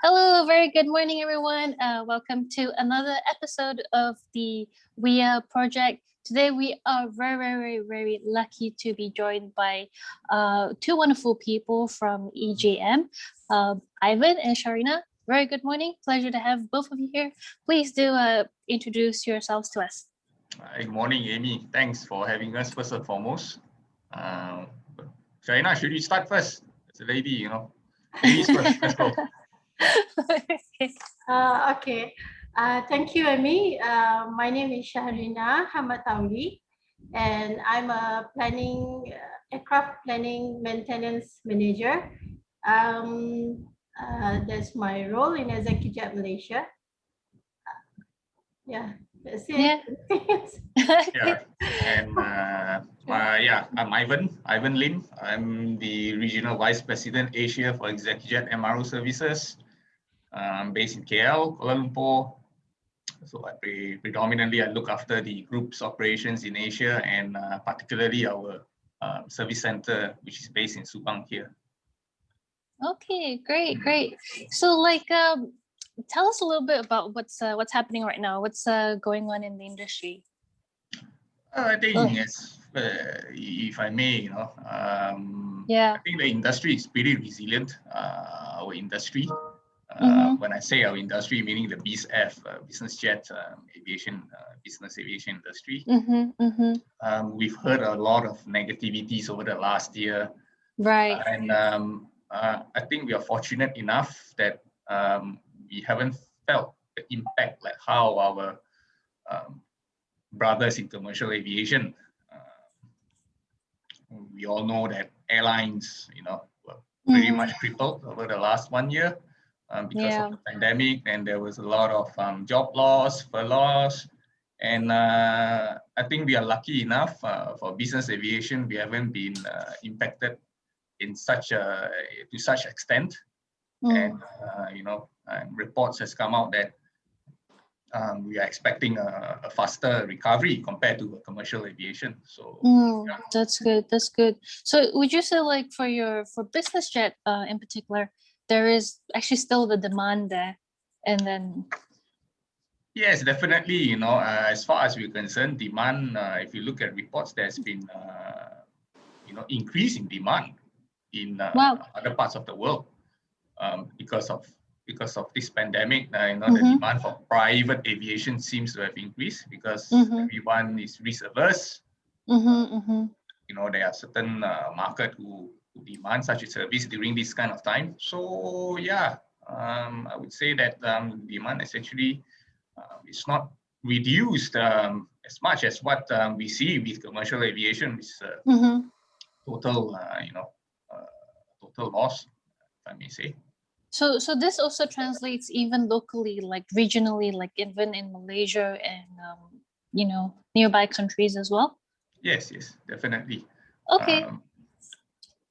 Hello, very good morning, everyone. Welcome to another episode of the WIA project. Today, we are very lucky to be joined by two wonderful people from EJM, Ivan and Shahrina. Very good morning. Pleasure to have both of you here. Please do introduce yourselves to us. Good morning, Amy. Thanks for having us first and foremost. Shahrina, should you start first? As a lady, ladies first. Let's go. Okay. Thank you, Amy. My name is Shahrina Hammad Thauri, and I'm a aircraft planning maintenance manager. That's my role in ExecuJet Malaysia. Yeah, that's it. Yeah. And I'm Ivan Lim. I'm the Regional Vice President Asia for ExecuJet MRO Services. I'm based in KL, Kuala Lumpur. So predominantly I look after the group's operations in Asia and particularly our service center, which is based in Subang here. Okay, great. So, tell us a little bit about what's happening right now. What's going on in the industry? I think, if I may, I think the industry is pretty resilient. Our industry. When I say our industry, meaning the BizF, business jet business aviation industry. We've heard a lot of negativities over the last year. Right. And I think we are fortunate enough that we haven't felt the impact like how our brothers in commercial aviation. We all know that airlines, were pretty much crippled over the last 1 year. Because of the pandemic, and there was a lot of job loss, furloughs, and I think we are lucky enough for business aviation. We haven't been impacted in to such extent, and reports has come out that we are expecting a faster recovery compared to commercial aviation. So that's good. So would you say, like, for business jet in particular, there is actually still the demand there, and then yes, definitely. As far as we're concerned, demand. If you look at reports, there's been increase in demand in other parts of the world because of this pandemic. The demand for private aviation seems to have increased because everyone is risk averse. There are certain market who demand such a service during this kind of time. So I would say that demand essentially is not reduced as much as what we see with commercial aviation, which total total loss, if I may say. So this also translates even locally, like regionally, like even in Malaysia and nearby countries as well. Yes, definitely. Okay.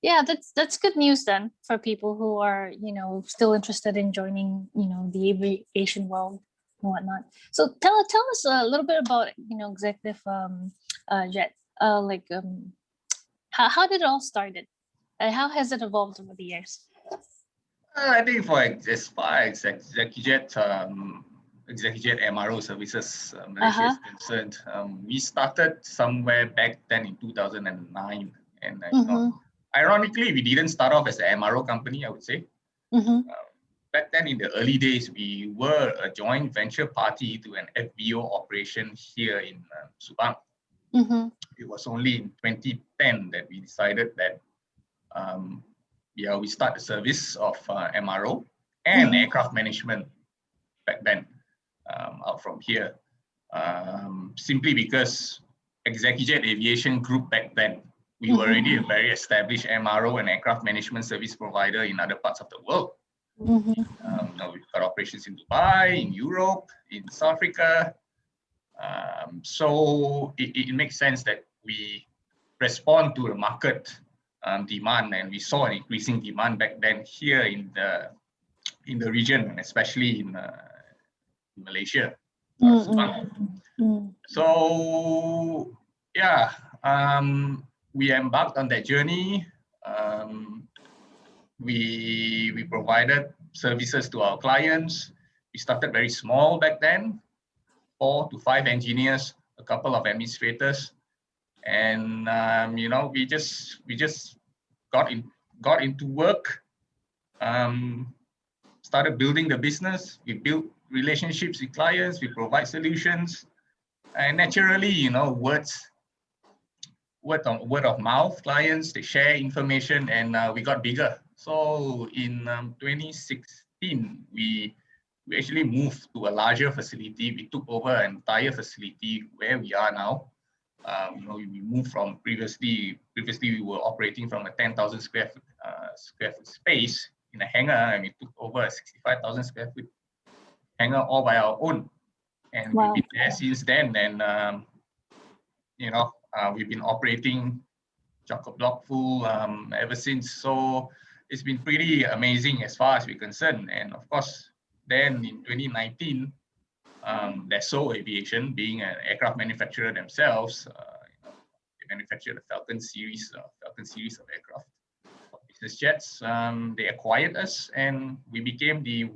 Yeah, that's good news then for people who are still interested in joining the aviation world and whatnot. So tell us a little bit about Executive Jet. How did it all started? How has it evolved over the years? I think for as far as ExecuJet MRO services Malaysia is concerned, we started somewhere back then in 2009, and ironically, we didn't start off as an MRO company, I would say. Back then, in the early days, we were a joint venture party to an FBO operation here in Subang. It was only in 2010 that we decided that we start the service of MRO and aircraft management back then out from here. Simply because ExecuJet Aviation Group back then, we were already a very established MRO and aircraft management service provider in other parts of the world. We've got operations in Dubai, in Europe, in South Africa. So it makes sense that we respond to the market demand, and we saw an increasing demand back then here in the region, and especially in Malaysia. So we embarked on that journey. We provided services to our clients. We started very small back then, 4 to 5 engineers, a couple of administrators, and you know, we just got into work, started building the business. We built relationships with clients. We provide solutions, and naturally, you know, word of mouth. Clients, they share information, and we got bigger. So in 2016, we actually moved to a larger facility. We took over an entire facility where we are now. You know, we moved from previously we were operating from a 10,000 square foot space in a hangar, and we took over a 65,000 square foot hangar all by our own. And Wow. we've been there since then. And you know, we've been operating chock-a-block full ever since. So it's been pretty amazing as far as we're concerned. And of course, then in 2019, Dassault Aviation, being an aircraft manufacturer themselves, you know, they manufacture the Falcon series of aircraft, business jets. They acquired us, and we became the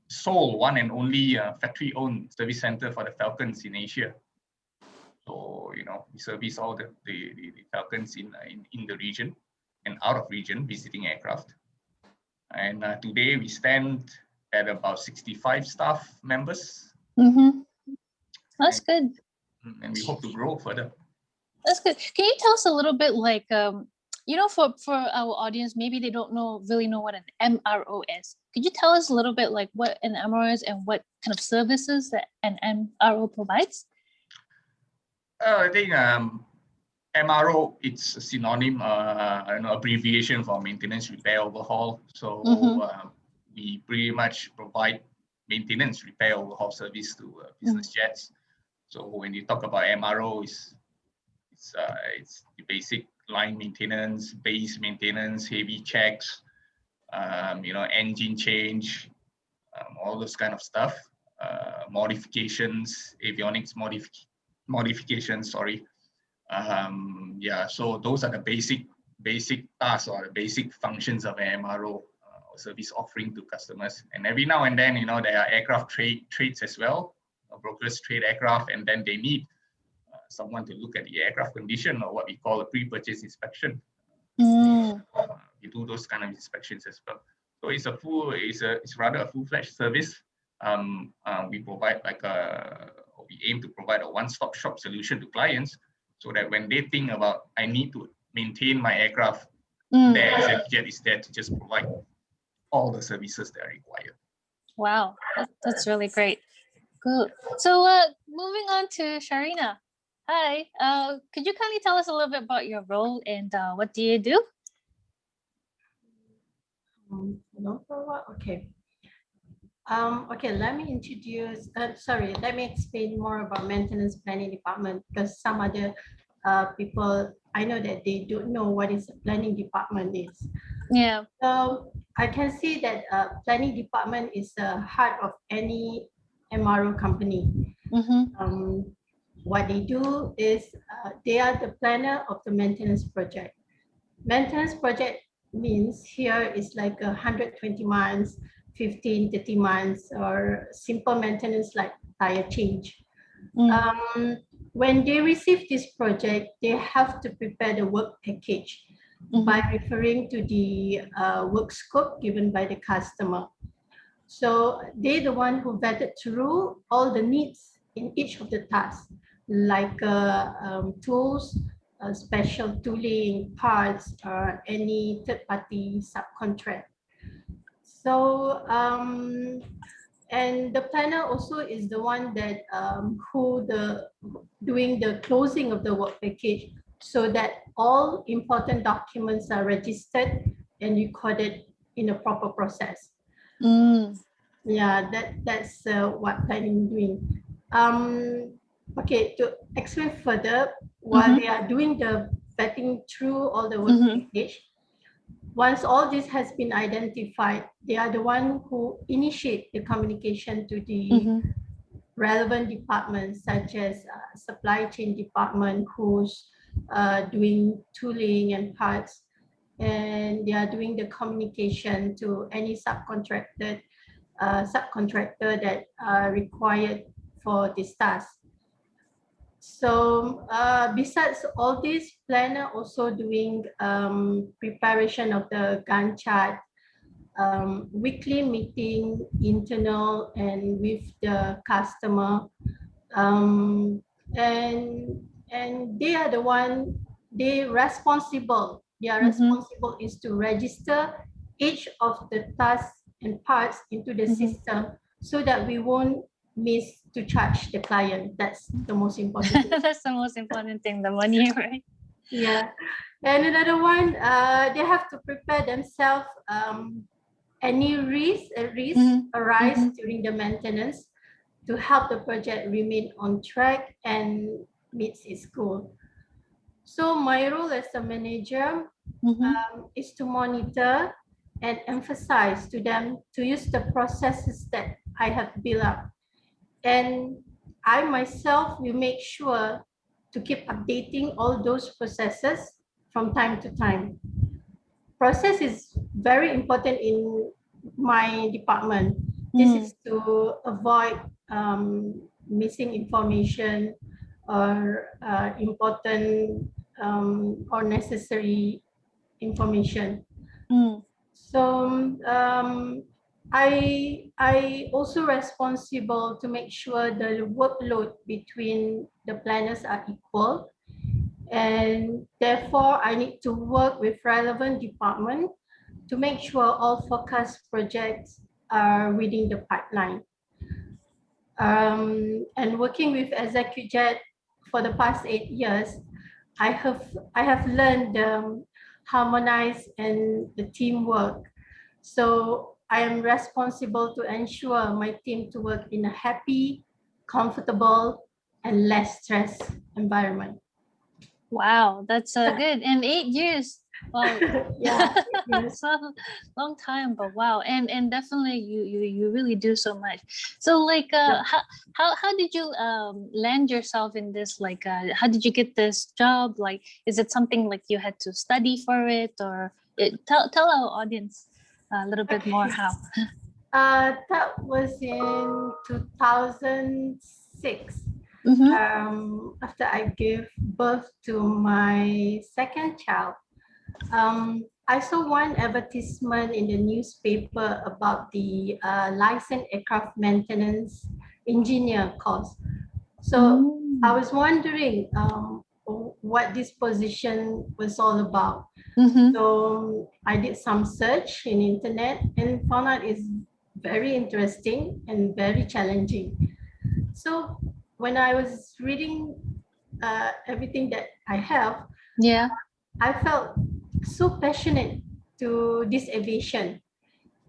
sole one and only factory-owned service center for the Falcons in Asia. So, you know, we service all the Falcons in the region and out of region visiting aircraft. And today we stand at about 65 staff members. Mm-hmm. That's good. And we hope to grow further. That's good. Can you tell us a little bit, like, you know, for our audience, maybe they don't really know what an MRO is. Could you tell us a little bit like what an MRO is and what kind of services that an MRO provides? I think MRO, it's a synonym, an abbreviation for maintenance, repair, overhaul. So we pretty much provide maintenance, repair, overhaul service to business jets. So when you talk about MRO, it's the basic line maintenance, base maintenance, heavy checks, you know, engine change, all those kind of stuff, modifications, avionics modifications. Sorry. Yeah, so those are the basic tasks or the basic functions of an MRO service offering to customers. And every now and then, you know, there are aircraft trades as well. Brokers trade aircraft, and then they need someone to look at the aircraft condition, or what we call a pre-purchase inspection. We do those kind of inspections as well. So it's rather a full-fledged service. We provide we aim to provide a one-stop shop solution to clients, so that when they think about, I need to maintain my aircraft, there ExecuJet is there to just provide all the services that are required. Wow, that's really great. Good. So moving on to Shahrina. Hi, could you kindly tell us a little bit about your role and what do you do? Okay. Okay, let me introduce, let me explain more about maintenance planning department, because some other people, I know that they don't know what is a planning department is. Yeah. So I can see that planning department is the heart of any MRO company. What they do is they are the planner of the maintenance project. Maintenance project means here is like 120 months, 15, 30 months, or simple maintenance like tire change. When they receive this project, they have to prepare the work package by referring to the work scope given by the customer. So they're the one who vetted through all the needs in each of the tasks, like tools, special tooling, parts, or any third-party subcontract. So, and the planner also is the one that doing the closing of the work package, so that all important documents are registered and recorded in a proper process. Yeah, that's what planning is doing. Okay, to explain further, while they are doing the vetting through all the work package, once all this has been identified, they are the one who initiate the communication to the relevant departments, such as supply chain department, who's doing tooling and parts, and they are doing the communication to any subcontracted subcontractor that are required for this task. So besides all this, planner also doing preparation of the Gantt chart, weekly meeting, internal and with the customer, and they are the one, they responsible. Their responsible is to register each of the tasks and parts into the system so that we won't miss to charge the client. That's the most important thing. That's the most important thing, the money, right? Yeah. And another one, they have to prepare themselves. Any risk arise during the maintenance to help the project remain on track and meets its goal. So my role as a manager is to monitor and emphasize to them to use the processes that I have built up. And I myself will make sure to keep updating all those processes from time to time. Process is very important in my department. This is to avoid missing information or important or necessary information. So I also responsible to make sure the workload between the planners are equal, and therefore I need to work with relevant department to make sure all forecast projects are within the pipeline. And working with ExecuJet for the past 8 years, I have learned harmonize and the teamwork. So I am responsible to ensure my team to work in a happy, comfortable, and less stressed environment. Wow, that's good. And 8 years. Well, yeah, it's a long time, but wow, and definitely you really do so much. So like, how did you land yourself in this? Like, how did you get this job? Like, is it something like you had to study for it, or tell our audience a little bit more how? That was in 2006. After I gave birth to my second child. I saw one advertisement in the newspaper about the licensed aircraft maintenance engineer course. So I was wondering what this position was all about. So I did some search in internet and found out it's very interesting and very challenging. So when I was reading everything that I have, I felt so passionate to this aviation.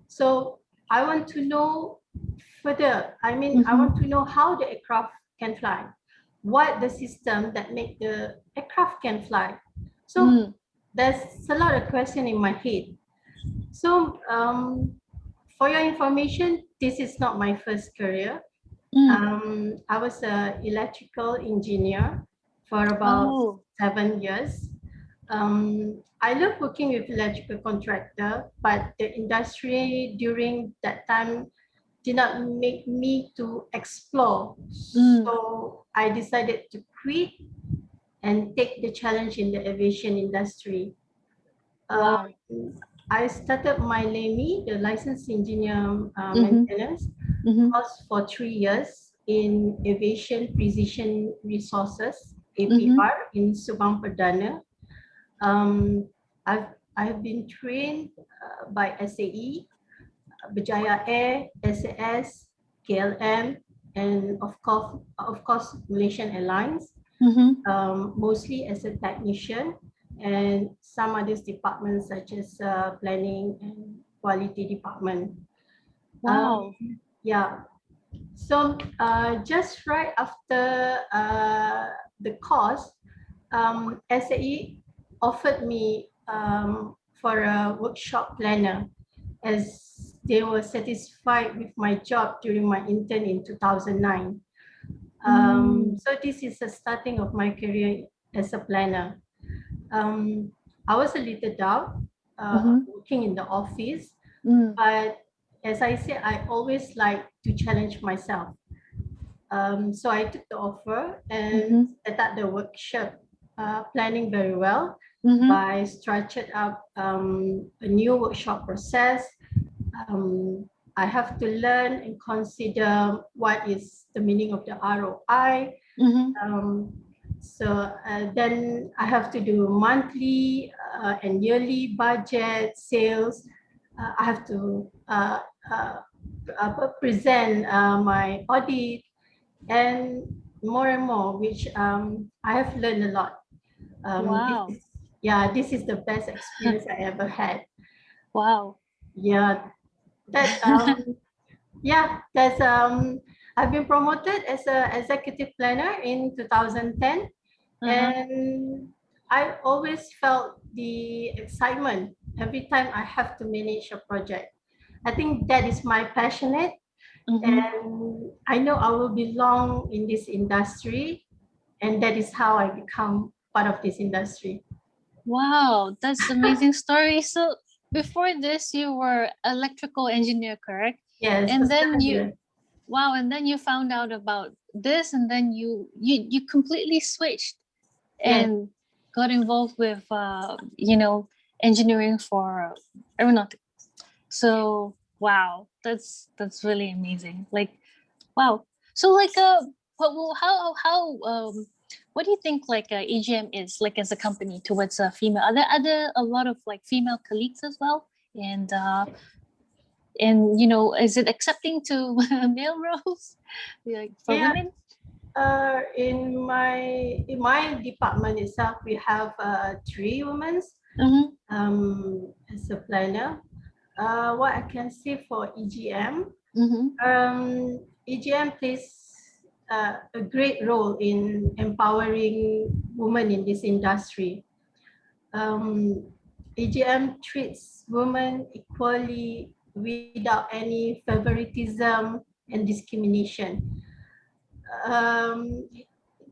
So I want to know further. I mean, I want to know how the aircraft can fly, what the system that make the aircraft can fly. So there's a lot of question in my head. So for your information, this is not my first career. I was an electrical engineer for about 7 years. I love working with electrical contractor, but the industry during that time did not make me to explore. So I decided to quit and take the challenge in the aviation industry. I started my LEMI, the licensed engineer maintenance, course for 3 years in aviation precision resources, APR, in Subang Perdana. I've been trained by SAE, Berjaya Air, SAS, KLM, and of course Malaysian Airlines, mostly as a technician, and some other departments such as planning and quality department. Wow. Yeah. So just right after the course, SAE offered me for a workshop planner, as they were satisfied with my job during my intern in 2009. So this is the starting of my career as a planner. I was a little doubt working in the office, but as I said, I always like to challenge myself. So I took the offer and set up the workshop planning very well by structured up a new workshop process. I have to learn and consider what is the meaning of the ROI. So then I have to do monthly and yearly budget, sales. I have to present my audit and more, which I have learned a lot. Wow. This is the best experience I ever had. Wow. Yeah, that that's I've been promoted as an executive planner in 2010, and I always felt the excitement every time I have to manage a project. I think that is my passionate, and I know I will belong in this industry, and that is how I become part of this industry. Wow, that's amazing story. So before this, you were electrical engineer, correct? Yes, And then wow, and then you found out about this, and then you completely switched and got involved with engineering for aeronautics. So wow, that's really amazing. Like wow. So like what do you think like EGM is like as a company towards a female? Are there a lot of like female colleagues as well? And is it accepting to male roles like for women? In my department itself, we have 3 women as a planner. What I can say for EGM, EGM plays a great role in empowering women in this industry. EGM treats women equally without any favoritism and discrimination.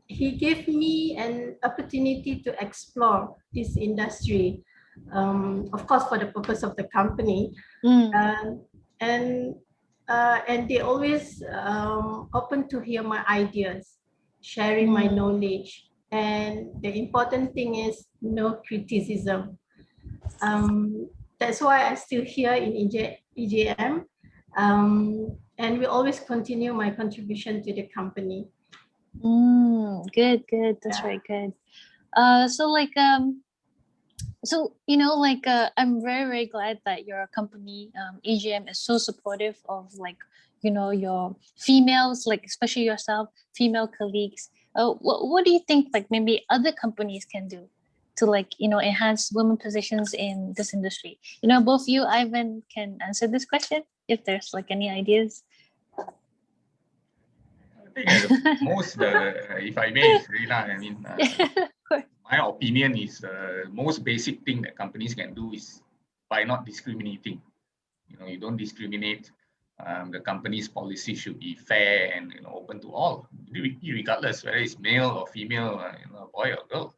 He gave me an opportunity to explore this industry, of course, for the purpose of the company. And they always open to hear my ideas, sharing my knowledge. And the important thing is no criticism. That's why I'm still here in EJM. And we always continue my contribution to the company. Good. That's very good. So like so I'm very glad that your company AGM is so supportive of like your females, like especially yourself, female colleagues. What do you think like maybe other companies can do to like enhance women positions in this industry? Both you, Ivan, can answer this question if there's like any ideas. I think if I may, Shahrina, I mean, my opinion is the most basic thing that companies can do is by not discriminating. You don't discriminate. The company's policy should be fair and open to all, regardless whether it's male or female, boy or girl.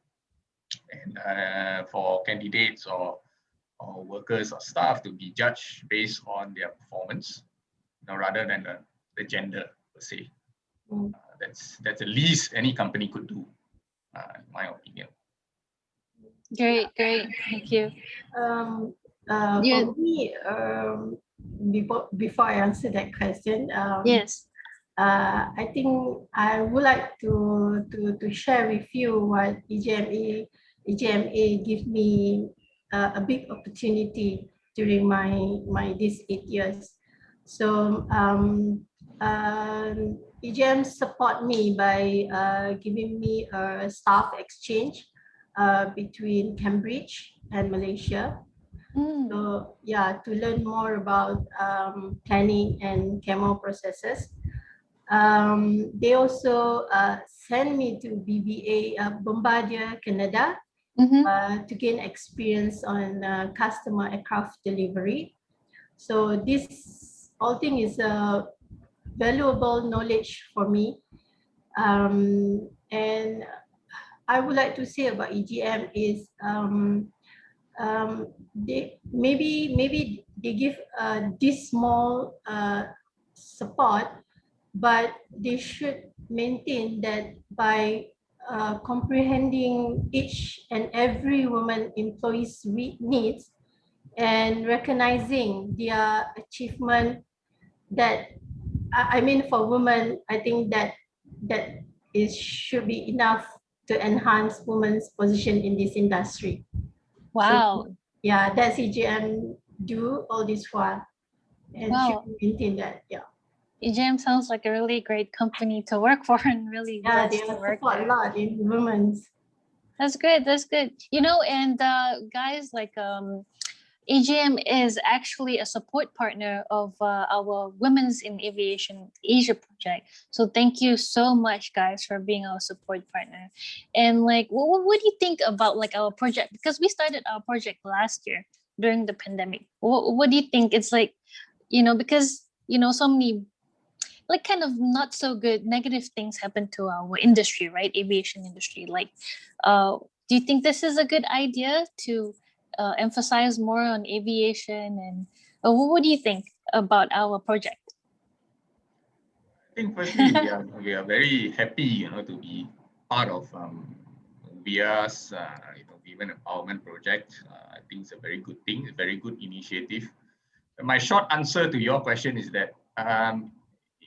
And for candidates or workers or staff to be judged based on their performance, rather than the gender per se. That's the least any company could do, in my opinion. Great, thank you. For me, before I answer that question, yes, I think I would like to share with you what EGMA gives me a big opportunity during my these 8 years. So EGM support me by giving me a staff exchange between Cambridge and Malaysia. So to learn more about planning and camo processes. They also sent me to BBA Bombardier, Canada, to gain experience on customer aircraft delivery. So this whole thing is a valuable knowledge for me. And I would like to say about EGM is maybe they give this small support, but they should maintain that by comprehending each and every woman employee's needs and recognizing their achievement. That I mean, for women, I think that should be enough to enhance women's position in this industry. Wow. So, yeah, that's EGM do all this while and should maintain that. Yeah. EGM sounds like a really great company to work for and really they to support work there. a lot in women's. That's good. That's good. You know, and guys, like AGM is actually a support partner of our Women's in Aviation Asia project. So thank you so much, guys, for being our support partner. And like, what do you think about like our project? Because we started our project last year during the pandemic. What do you think? It's like, you know, because you know, so many like kind of not so good negative things happen to our industry, right? Aviation industry. Like, do you think this is a good idea to emphasize more on aviation? And what do you think about our project? I think firstly, we are very happy, you know, to be part of VIA's, Women Empowerment Project. I think it's a very good thing, a very good initiative. My short answer to your question is that,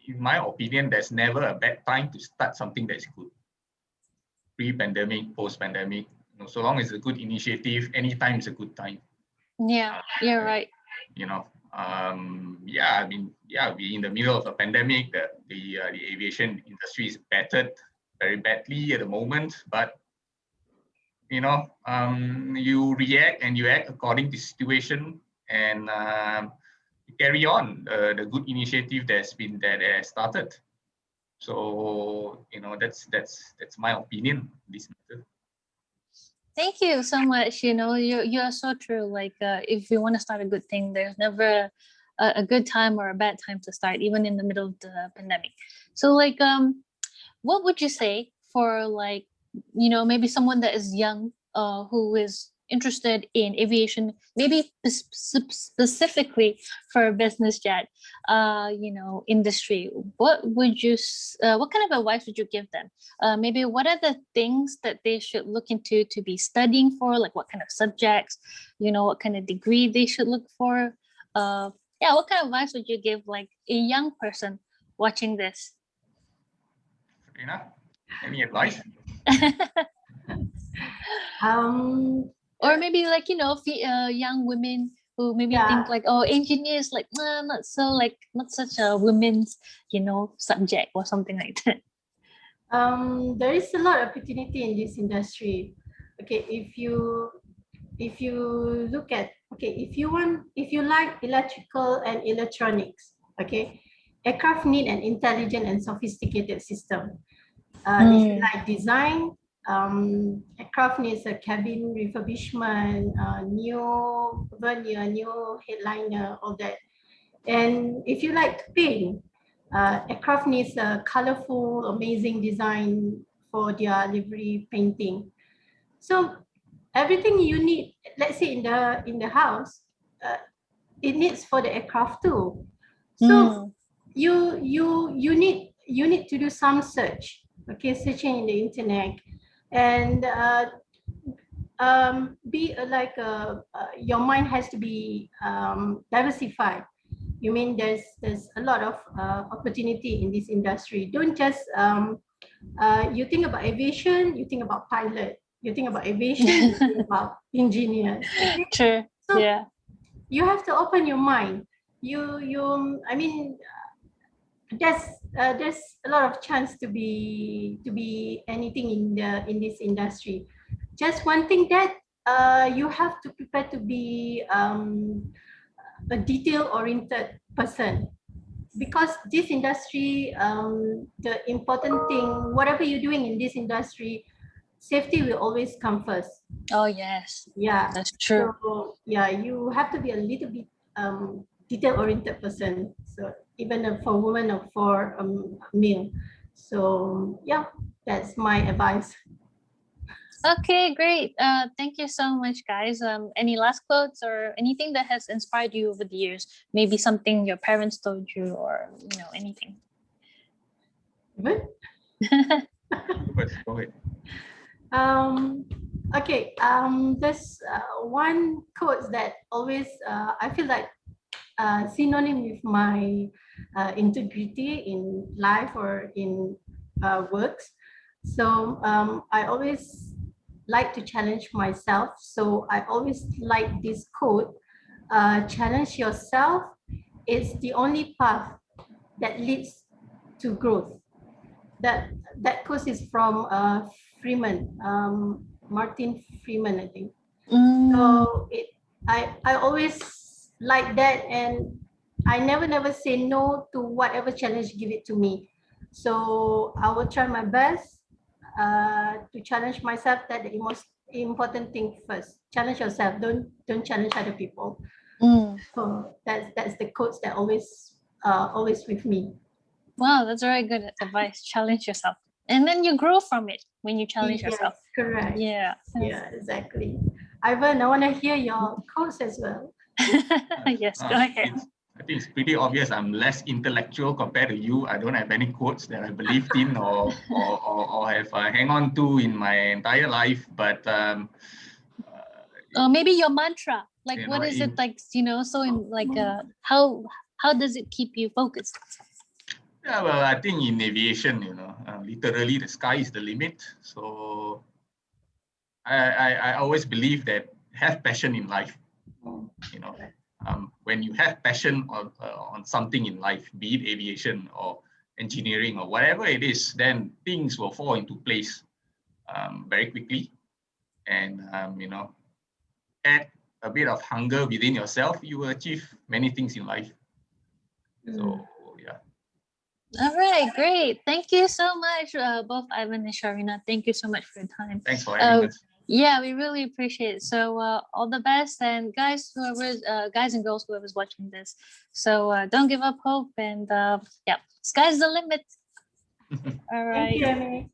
in my opinion, there's never a bad time to start something that's good. Pre-pandemic, post-pandemic, you know, so long as it's a good initiative, anytime is a good time. Yeah, you're right. You know, I mean, we're in the middle of a pandemic. The aviation industry is battered very badly at the moment, but you know, you react and you act according to situation, and carry on the good initiative that has started. So you know, that's my opinion on this matter. Thank you so much. You know, you're so true. Like, if you want to start a good thing, there's never a good time or a bad time to start, even in the middle of the pandemic. So, like, what would you say for like, you know, maybe someone that is young, who is interested in aviation, maybe specifically for business jet, you know, industry? What would you, what kind of advice would you give them? Maybe what are the things that they should look into to be studying for? Like what kind of subjects, you know, what kind of degree they should look for? What kind of advice would you give like a young person watching this? Shahrina, any advice? Or maybe like, you know, young women who maybe think like, oh, engineers like not such a women's, you know, subject or something like that. There is a lot of opportunity in this industry. Okay, if you look at, if you like electrical and electronics, okay, aircraft need an intelligent and sophisticated system. If you like design, aircraft needs a cabin refurbishment, new vernier, new headliner, all that. And if you like to paint, aircraft needs a colorful, amazing design for their livery painting. So everything you need, let's say in the house, it needs for the aircraft too. So you need to do some search, okay, searching in the internet, and your mind has to be diversified. You mean there's a lot of opportunity in this industry. Don't just you think about aviation, you think about pilot. You think about aviation, you think about engineers. Okay? True. So yeah. You have to open your mind. I mean, there's a lot of chance to be anything in this industry. Just one thing that you have to prepare to be a detail-oriented person, because this industry, the important thing, whatever you're doing in this industry, safety will always come first. Oh yes. Yeah, that's true. So yeah, you have to be a little bit detail-oriented person. So even for women or for male. So yeah, that's my advice. Okay, great. Thank you so much, guys. Any last quotes or anything that has inspired you over the years? Maybe something your parents told you, or anything. Good. Go ahead. Okay. There's one quote that always I feel like synonym with my integrity in life or in works. So I always like to challenge myself. So I always like this quote: "Challenge yourself. It's the only path that leads to growth." That quote is from Freeman, Martin Freeman, I think. So I always like that, and I never say no to whatever challenge give it to me. So I will try my best to challenge myself. That the most important thing first. Challenge yourself. Don't challenge other people. So that's the quotes that always with me. Wow, that's very good advice. Challenge yourself, and then you grow from it when you challenge yourself. Correct. Yeah. Yeah, exactly. Ivan, I want to hear your quotes as well. Yes, go ahead. I think it's pretty obvious I'm less intellectual compared to you. I don't have any quotes that I believed in or have hang on to in my entire life. But maybe your mantra. Like, you what know, is it like? So in like how does it keep you focused? Yeah, well, I think in aviation, literally the sky is the limit. So I always believe that have passion in life. When you have passion on something in life, be it aviation or engineering or whatever it is, then things will fall into place very quickly. And add a bit of hunger within yourself, you will achieve many things in life. So yeah. All right, great. Thank you so much, both Ivan and Shahrina. Thank you so much for your time. Thanks for having us. Yeah, we really appreciate it. So all the best, and guys, guys and girls, whoever's watching this. So don't give up hope, and yeah, sky's the limit. All right. Thank you, Amy.